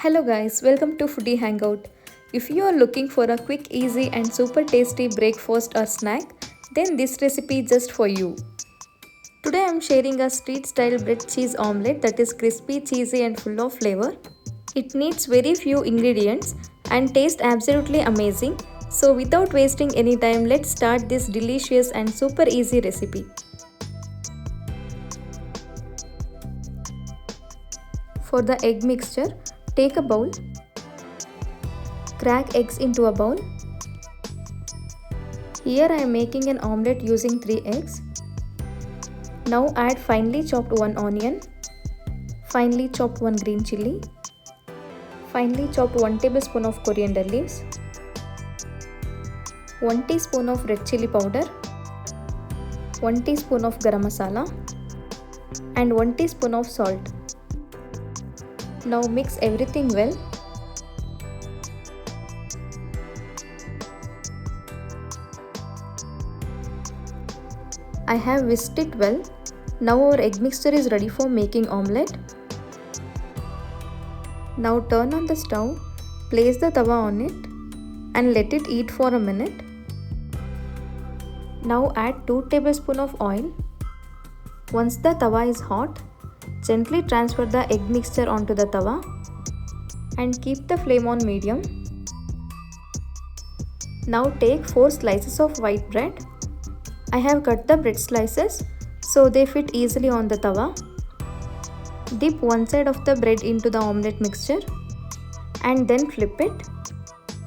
Hello guys, welcome to Foodie Hangout. If you are looking for a quick, easy and super tasty breakfast or snack, then this recipe is just for you. Today I am sharing a street style bread cheese omelette that is crispy, cheesy and full of flavor. It needs very few ingredients and tastes absolutely amazing. So without wasting any time, let's start this delicious and super easy recipe. For the egg mixture, take a bowl, crack eggs into a bowl. Here I am making an omelette using 3 eggs. Now add finely chopped 1 onion, finely chopped 1 green chilli, finely chopped 1 tablespoon of coriander leaves, 1 teaspoon of red chilli powder, 1 teaspoon of garam masala and 1 teaspoon of salt. Now mix everything well. I have whisked it well. Now our egg mixture is ready for making omelette. Now turn on the stove, place the tawa on it and let it heat for a minute. Now add 2 tablespoons of oil. Once the tawa is hot, gently transfer the egg mixture onto the tawa and keep the flame on medium. Now take 4 slices of white bread. I have cut the bread slices so they fit easily on the tawa. Dip one side of the bread into the omelette mixture and then flip it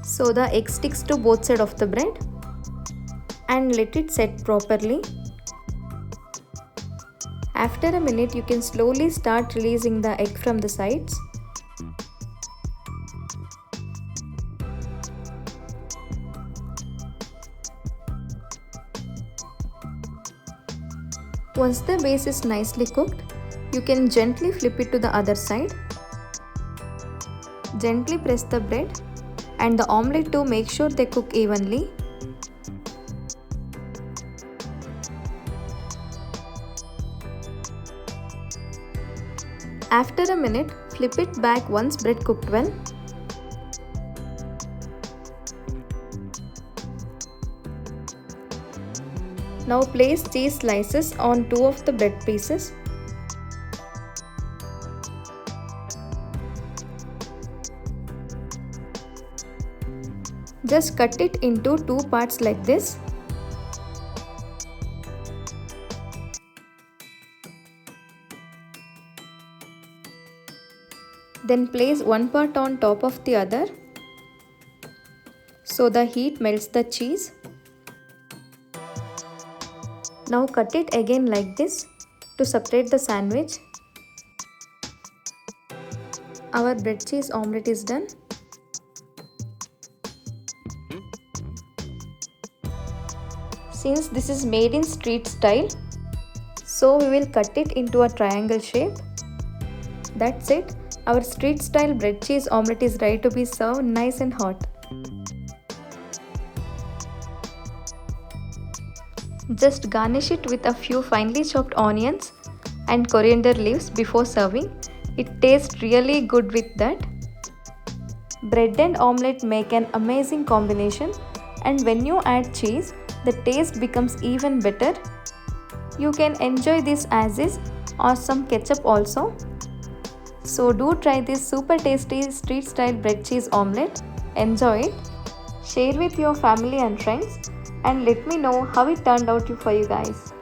so the egg sticks to both sides of the bread and let it set properly. After a minute, you can slowly start releasing the egg from the sides. Once the base is nicely cooked, you can gently flip it to the other side. Gently press the bread and the omelette to make sure they cook evenly. After a minute, flip it back once bread cooked well. Now place cheese slices on 2 of the bread pieces. Just cut it into 2 parts like this. Then place one part on top of the other so the heat melts the cheese. Now cut it again like this to separate the sandwich. Our bread cheese omelette is done. Since this is made in street style, so we will cut it into a triangle shape. That's it. Our street style bread cheese omelette is ready to be served nice and hot. Just garnish it with a few finely chopped onions and coriander leaves before serving. It tastes really good with that. Bread and omelette make an amazing combination, and when you add cheese, the taste becomes even better. You can enjoy this as is or some ketchup also. So do try this super tasty street style bread cheese omelette. Enjoy it, share with your family and friends and let me know how it turned out for you guys.